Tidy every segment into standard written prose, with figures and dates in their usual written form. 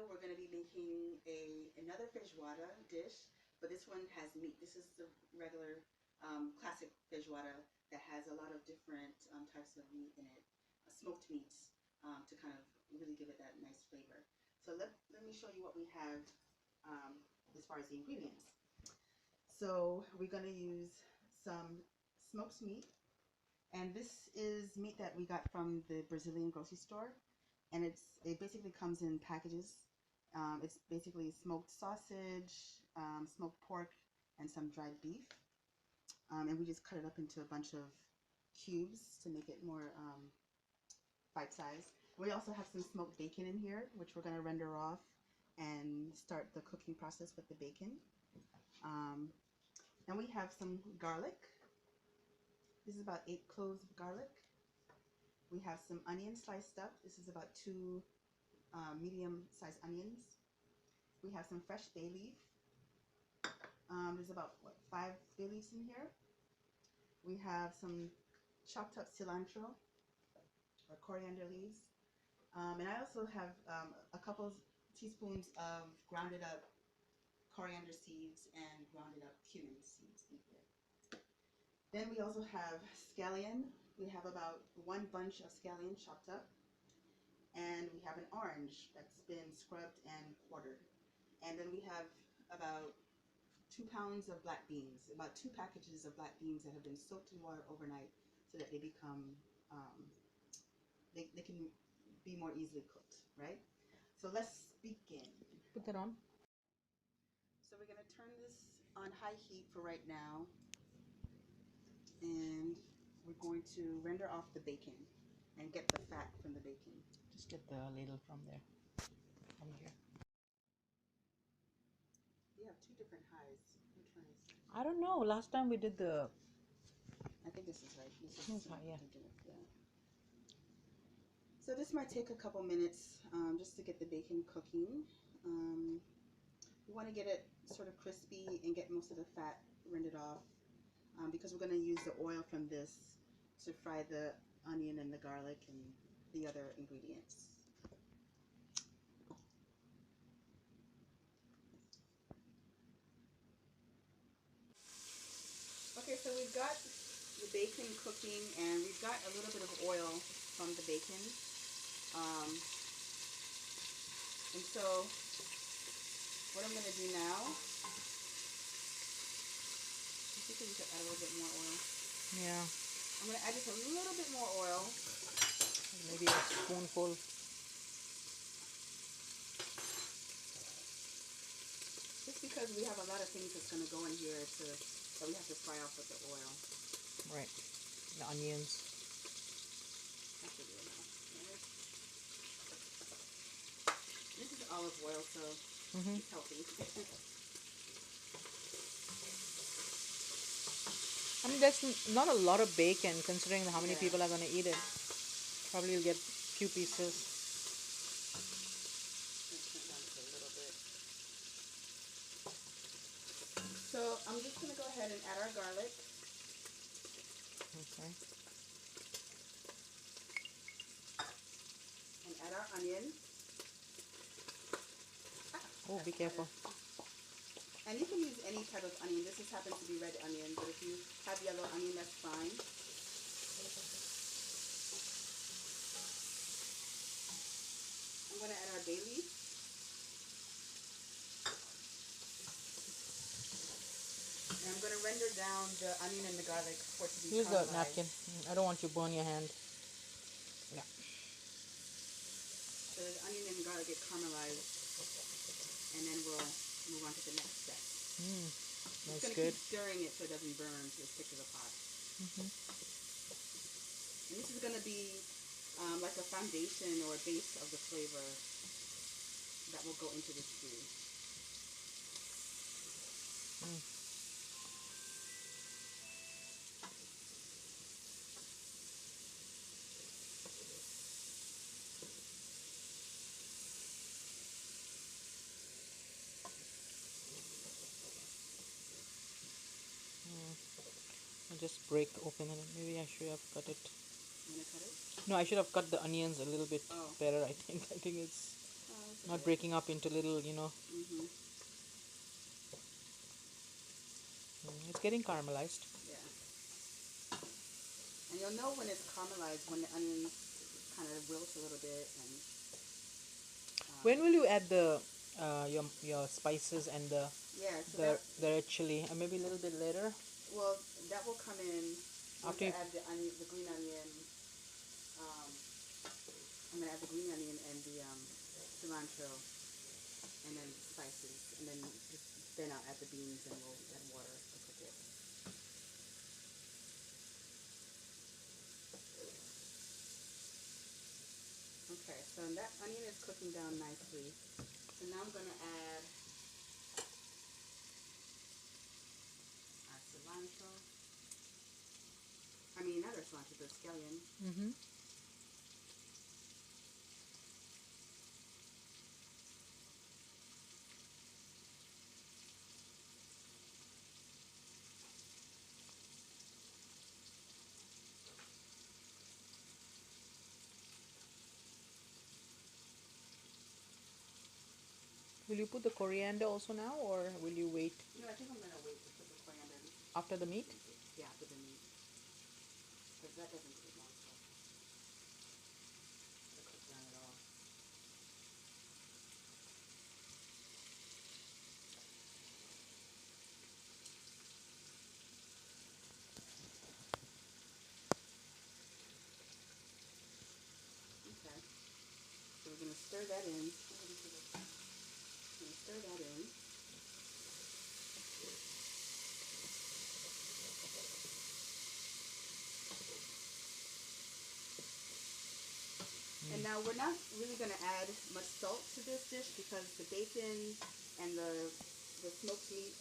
video, we're going to be making another feijoada dish, but this one has meat. This is the regular classic feijoada that has a lot of different types of meat in it, smoked meats, to kind of really give it that nice flavor. So let me show you what we have as far as the ingredients. So we're going to use some smoked meat, and this is meat that we got from the Brazilian grocery store, and it basically comes in packages. It's basically smoked sausage, smoked pork, and some dried beef, and we just cut it up into a bunch of cubes to make it more bite-sized. We also have some smoked bacon in here, which we're going to render off and start the cooking process with the bacon. And we have some garlic. This is about 8 cloves of garlic. We have some onion sliced up. This is about 2 medium-sized onions. We have some fresh bay leaf. There's about 5 bay leaves in here. We have some chopped up cilantro or coriander leaves. And I also have a couple teaspoons of grounded up coriander seeds and grounded up cumin seeds in here. Then we also have scallion. We have about 1 bunch of scallion chopped up. And we have an orange that's been scrubbed and quartered. And then we have about 2 pounds of black beans, about 2 packages of black beans that have been soaked in water overnight so that they become, they can be more easily cooked, right? So let's begin. Put that on. So we're going to turn this on high heat for right now, and we're going to render off the bacon and get the fat from the bacon. Just get the ladle from there, from here. You have 2 different highs. Which one is? I don't know. Last time we did the. I think this is right. This is high, yeah. So this might take a couple minutes just to get the bacon cooking. We want to get it sort of crispy and get most of the fat rendered off because we're going to use the oil from this to fry the onion and the garlic and the other ingredients. Okay, so we've got the bacon cooking, and we've got a little bit of oil from the bacon. And so what I'm going to do now, I think we could add a little bit more oil. Yeah. I'm going to add just a little bit more oil. Maybe a spoonful. Just because we have a lot of things that's going to go in here that we have to fry off with the oil. Right. The onions. That should be enough. This is olive oil, so it's healthy. I mean, that's not a lot of bacon considering how many people are going to eat it. Probably you'll get a few pieces. So I'm just going to go ahead and add our garlic. Okay. And add our onion. Oh, be careful. And you can use any type of onion. This just happens to be red onion, but if you have yellow onion, that's fine. I'm going to add our bay leaf. And I'm going to render down the onion and the garlic for it to be Use the caramelized. napkin. I don't want you to burn your hand. Yeah. So the onion and garlic get caramelized, and then we'll move on to the next step. That's just good. Keep stirring it so it doesn't burn to stick to the pot. And this is going to be like a foundation or a base of the flavor that will go into the stew. I'll just break open it. Maybe I should have cut it. You want to cut it? No, I should have cut the onions a little bit better, I think. I think it's It's Not okay. breaking up into little, you know. Mm-hmm. It's getting caramelized. Yeah. And you'll know when it's caramelized when the onions kind of wilt a little bit and When will you add the your spices and yeah, so the that red chili? Maybe a little bit later well that will come in once after I you, add the onion, the green onion. Um, I'm gonna add the green onion and the cilantro, and then spices, and then I'll add the beans and we'll add water to cook it. Okay, so that onion is cooking down nicely. So now I'm gonna add our cilantro. I mean, not our cilantro, but scallion. mm-hmm. Will you put the coriander also now, or will you wait No, I think I'm gonna wait to put the coriander. after the meat? Yeah, after the meat, because that doesn't cook long, so it cook down at all. Okay, so we're gonna stir that in. Gonna stir that in. And now we're not really going to add much salt to this dish because the bacon and the smoked meat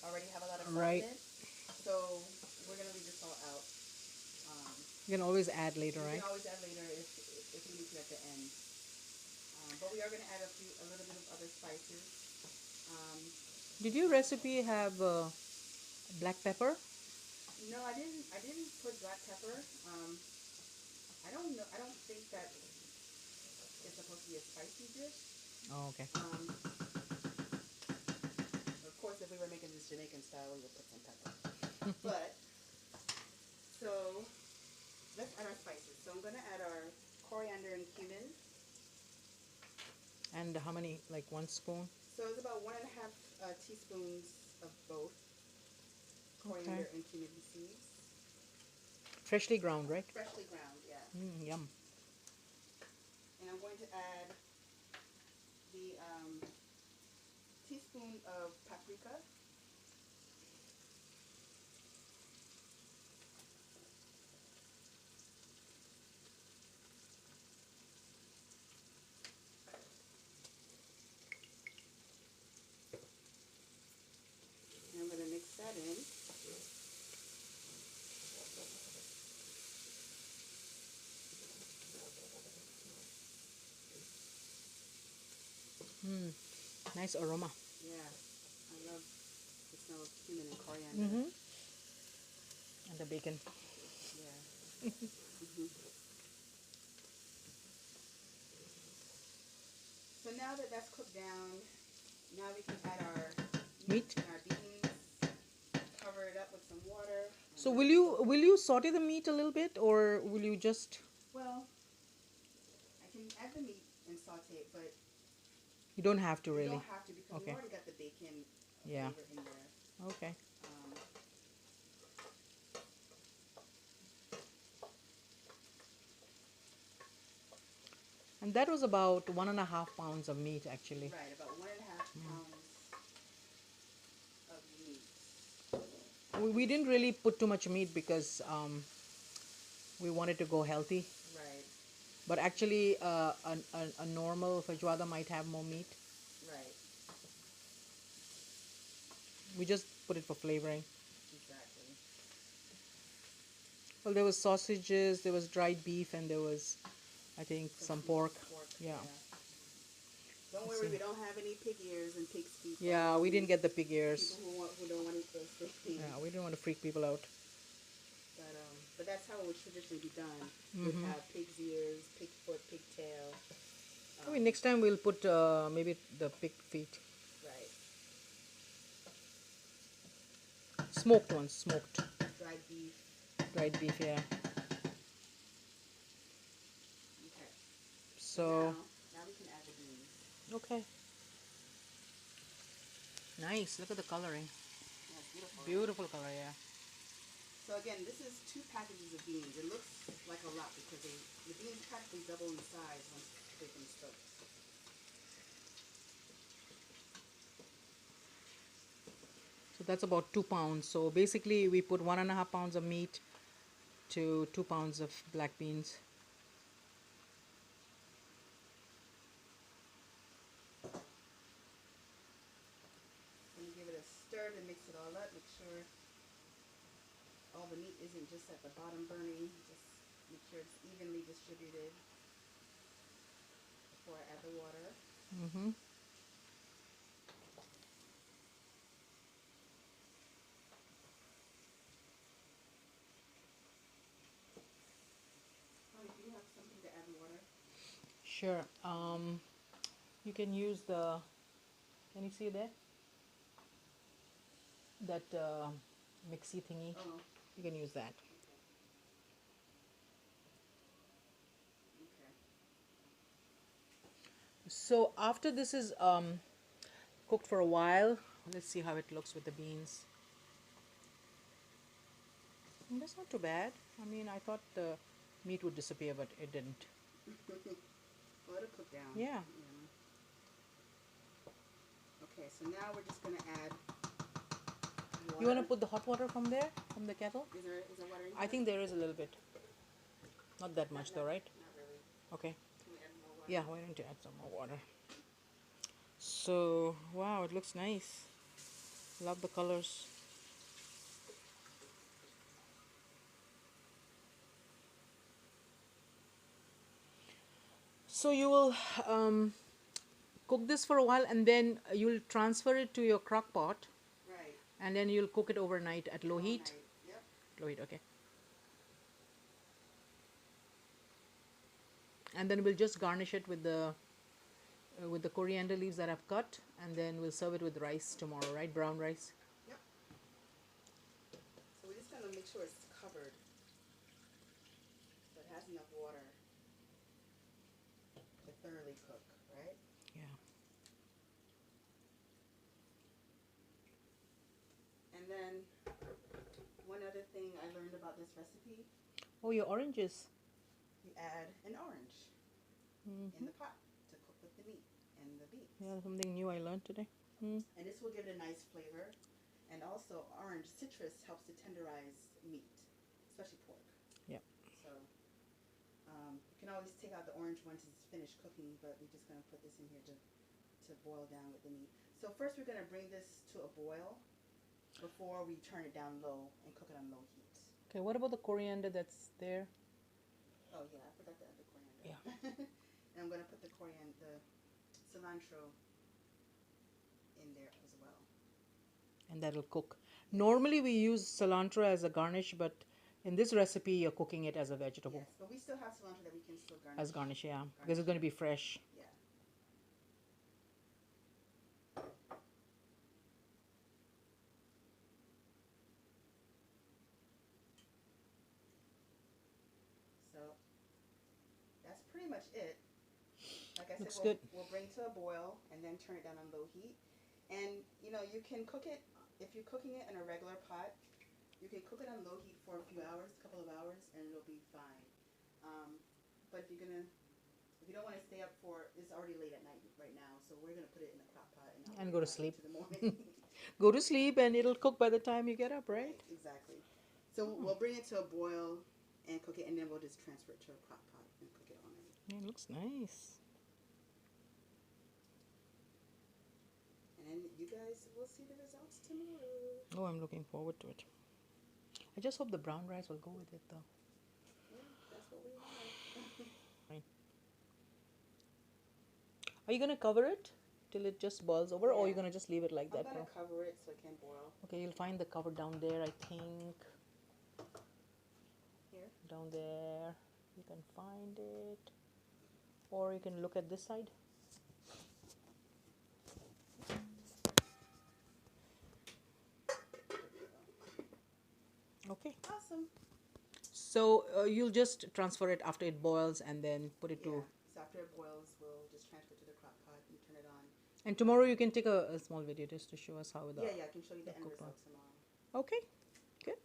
already have a lot of salt Right. in it. So we're going to leave the salt out. You can always add later, You right? can always add later if you need to at the end. But we are going to add a little bit of other spices. Did your recipe have black pepper? No, I didn't. I didn't put black pepper. I don't know. I don't think that it's supposed to be a spicy dish. Oh, okay. Of course, if we were making this Jamaican style, we would put some pepper. But, so, let's add our spices. So I'm going to add our coriander and cumin. And how many? Like 1 spoon? So it's about 1.5 teaspoons of both coriander and cumin seeds. Freshly ground, right? Freshly ground, yeah. Yum. And I'm going to add the teaspoon of paprika. And I'm going to mix that in. Nice aroma. Yeah, I love the smell of cumin and coriander. And the bacon. Yeah. So now that that's cooked down, now we can add our Meat. and our beans. Cover it up with some water. So will you saute the meat a little bit, or will you just? Well, I can add the meat and saute it, but You don't have to you really. don't have to because Okay. we already got the bacon Yeah. flavor in there. Okay. And that was about 1.5 pounds of meat, actually. Right, about 1.5 pounds of meat. We didn't really put too much meat because we wanted to go healthy. Right, But actually, a normal feijoada might have more meat. right, We just put it for flavoring. exactly. Well, there was sausages, there was dried beef, and there was, I think, some pork. Yeah. Don't worry, we don't have any pig ears and pig's feet. Yeah, we didn't get the pig ears. People who don't want to eat those things. Yeah, we didn't want to freak people out. But that's how it would traditionally be done. We'd have pig's ears, pig foot, pig tail, Maybe next time we'll put maybe the pig feet. Right. Smoked ones, smoked. Dried beef. Dried beef, yeah. Okay. So, now we can add the beans. okay. Nice, look at the coloring. Yeah, it's beautiful. Beautiful color, yeah. So again, this is 2 packages of beans. It looks like a lot because the beans practically double in size once they've been soaked. So that's about 2 pounds. So basically we put 1.5 pounds of meat to 2 pounds of black beans. Then you give it a stir to mix it all up. Make sure all the meat isn't just at the bottom burning. Just make sure it's evenly distributed before I add the water. Mm-hmm. Do you have something to add water? Sure. You can use the, can you see there? That mixy thingy. Oh. You can use that. Okay. So after this is cooked for a while, let's see how it looks with the beans. That's not too bad. I mean, I thought the meat would disappear, but it didn't. Well, it'll cook down. Yeah. Okay, so now we're just going to add water. You want to put the hot water from there, from the kettle? Is there water in here? I think there is a little bit. Not that much though, right? Not really. Okay. Can we add more water? Yeah, why don't you add some more water? So, wow, it looks nice. Love the colors. So you will cook this for a while and then you'll transfer it to your crock pot. Right. And then you'll cook it overnight at low heat. Yep. Low heat, okay. And then we'll just garnish it with the coriander leaves that I've cut, and then we'll serve it with rice tomorrow, right? Brown rice. Yep. So we're just going to make sure it's covered so it has enough water to thoroughly cook, right? Yeah. And then one other thing I learned about this recipe, Oh, your oranges. you add an orange in the pot to cook with the meat and the beans. Yeah, something new I learned today. And this will give it a nice flavor. And also orange citrus helps to tenderize meat, especially pork. Yeah. So you can always take out the orange once it's finished cooking, but we're just going to put this in here to boil down with the meat. So first we're going to bring this to a boil before we turn it down low and cook it on low heat. Okay, what about the coriander that's there? Oh yeah, I forgot to add the coriander. Yeah. And I'm going to put the cilantro in there as well. And that'll cook. Normally we use cilantro as a garnish, but in this recipe you're cooking it as a vegetable. Yes, but we still have cilantro that we can still garnish. As garnish, yeah. Because it's going to be fresh. Yeah. So that's pretty much it. Like I Looks said, good. we'll bring to a boil and then turn it down on low heat. And you know, you can cook it, if you're cooking it in a regular pot, you can cook it on low heat for a few hours, a couple of hours, and it'll be fine. But if you don't want to stay up it's already late at night right now, so we're gonna put it in a crock pot And go to sleep. to the morning. Go to sleep and it'll cook by the time you get up, right? Exactly. So we'll bring it to a boil and cook it, and then we'll just transfer it to a crock pot and cook it all night. Yeah, it looks nice. And then you guys will see the results tomorrow. Oh, I'm looking forward to it. I just hope the brown rice will go with it though. Yeah, that's what we want. Right. Are you going to cover it till it just boils over, or are you going to just leave it like that? I'm going to cover it so it can boil. Okay, you'll find the cover down there, I think. Here? Down there. You can find it. or you can look at this side. Okay. Awesome. So you'll just transfer it after it boils and then put it to. So after it boils, we'll just transfer it to the crock pot and turn it on. And tomorrow you can take a small video just to show us how the. Yeah, I can show you the end result tomorrow. Okay, good.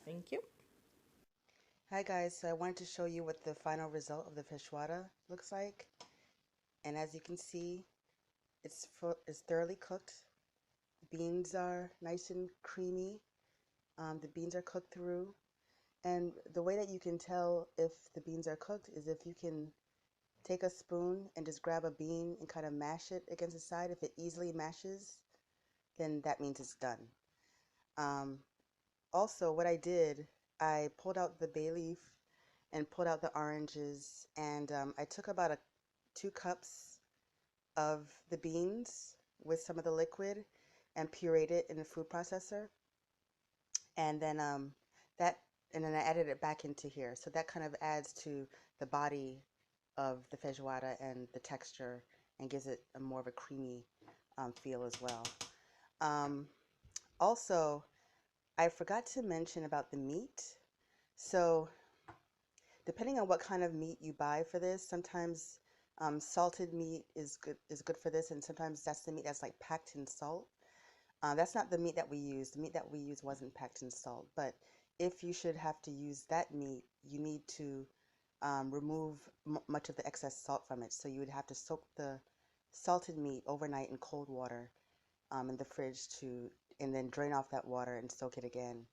Thank you. Hi guys, so I wanted to show you what the final result of the feijoada looks like. And as you can see, it's thoroughly cooked. Beans are nice and creamy. The beans are cooked through. And the way that you can tell if the beans are cooked is if you can take a spoon and just grab a bean and kind of mash it against the side. If it easily mashes, then that means it's done. Also, what I did, I pulled out the bay leaf and pulled out the oranges, and I took about 2 cups of the beans with some of the liquid and pureed it in a food processor, and then and then I added it back into here. So that kind of adds to the body of the feijoada and the texture and gives it a more of a creamy feel as well. Also, I forgot to mention about the meat. So depending on what kind of meat you buy for this, sometimes salted meat is good for this, and sometimes that's the meat that's like packed in salt. That's not the meat that we used. The meat that we used wasn't packed in salt, but if you should have to use that meat, you need to remove much of the excess salt from it. So you would have to soak the salted meat overnight in cold water in the fridge and then drain off that water and soak it again,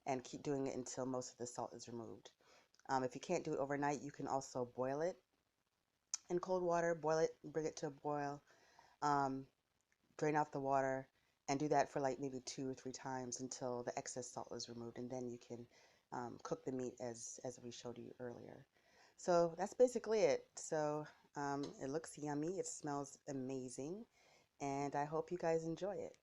and keep doing it until most of the salt is removed. If you can't do it overnight, you can also boil it in cold water, boil it, bring it to a boil, drain off the water, and do that for like maybe 2 or 3 times until the excess salt is removed, and then you can cook the meat as we showed you earlier. So that's basically it. So it looks yummy, it smells amazing, and I hope you guys enjoy it.